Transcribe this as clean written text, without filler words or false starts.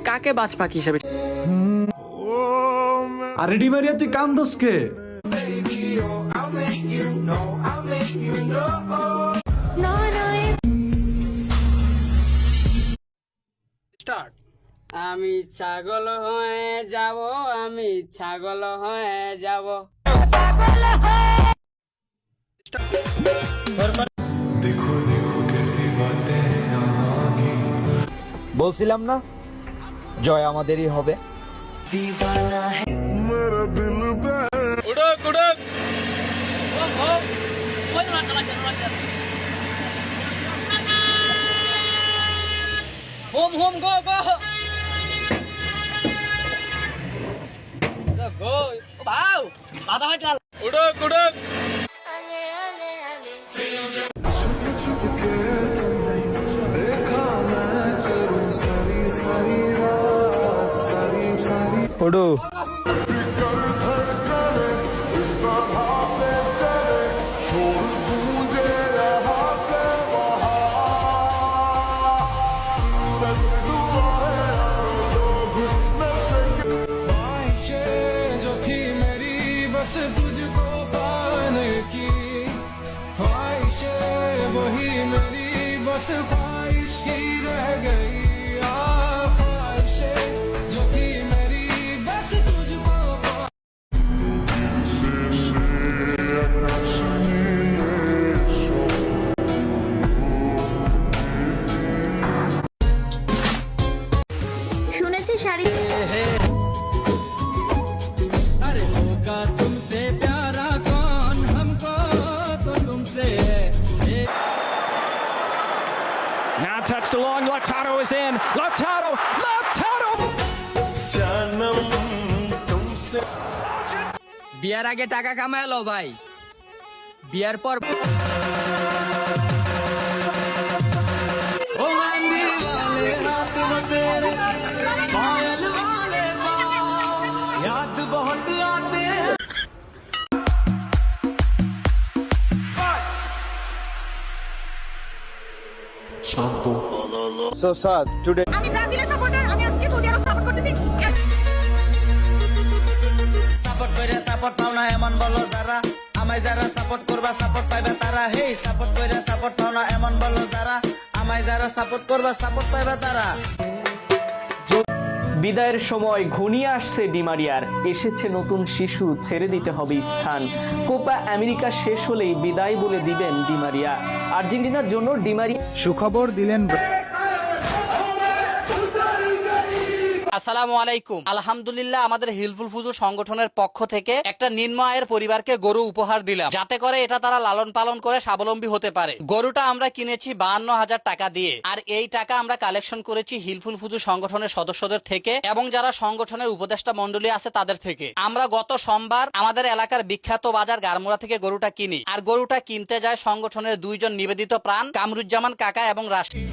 কাকে বাজ পাখি হিসেবে? আরে ডিমারিয়া তুই কান্দোস কে? আমি ছাগল হয়ে যাব, আমি ছাগল হয়ে যাব। বলছিলাম না জয় আমাদেরই হবে। হোম হোম গো গো গো বাউ দাদা ভাই চাল উড়ক উড়ক। ওডো শুনেছি sari Now touched along, Lautaro is in. Lautaro! বিয়ার আগে টাকা কামালো ভাই, বিয়ার পর So sad today. আমি ব্রাজিলের সাপোর্টার, আমি আজকে সৌদি আরব সাপোর্ট করতেছি। সাপোর্ট কইরা সাপোর্ট পাও না এমন বলো যারা, আমায় যারা সাপোর্ট করবা সাপোর্ট পাইবে তারা। হেই সাপোর্ট কইরা সাপোর্ট পাও না এমন বলো যারা, আমায় যারা সাপোর্ট করবা সাপোর্ট পাইবে তারা। বিদায়ের সময় ঘনিয়ে আসছে ডিমারিয়ার, এসেছে নতুন শিশু, ছেড়ে দিতে হবে স্থান। কোপা আমেরিকা শেষ হলেই বিদায় বলে দিবেন ডিমারিয়া। আর্জেন্টিনার জন্য ডিমারিয়া সুখবর দিলেন। আসসালামু আলাইকুম। আলহামদুলিল্লাহ, আমাদের হিলফুল ফুজুর সংগঠনের পক্ষ থেকে একটা নিম্ন আয়ের পরিবারকে গরু উপহার দিলাম, যাতে করে এটা তারা লালন পালন করে স্বাবলম্বী হতে পারে। গরুটা আমরা কিনেছি 52,000 টাকা দিয়ে, আর এই টাকা আমরা কালেকশন করেছি হিলফুল ফুজুর সংগঠনের সদস্যদের থেকে এবং যারা সংগঠনের উপদেষ্টা মন্ডলী আছে তাদের থেকে। আমরা গত সোমবার আমাদের এলাকার বিখ্যাত বাজার গারমুড়া থেকে গরুটা কিনি, আর গরুটা কিনতে যায় সংগঠনের দুইজন নিবেদিত প্রাণ, কামরুজ্জামান কাকা এবং রাশিদ।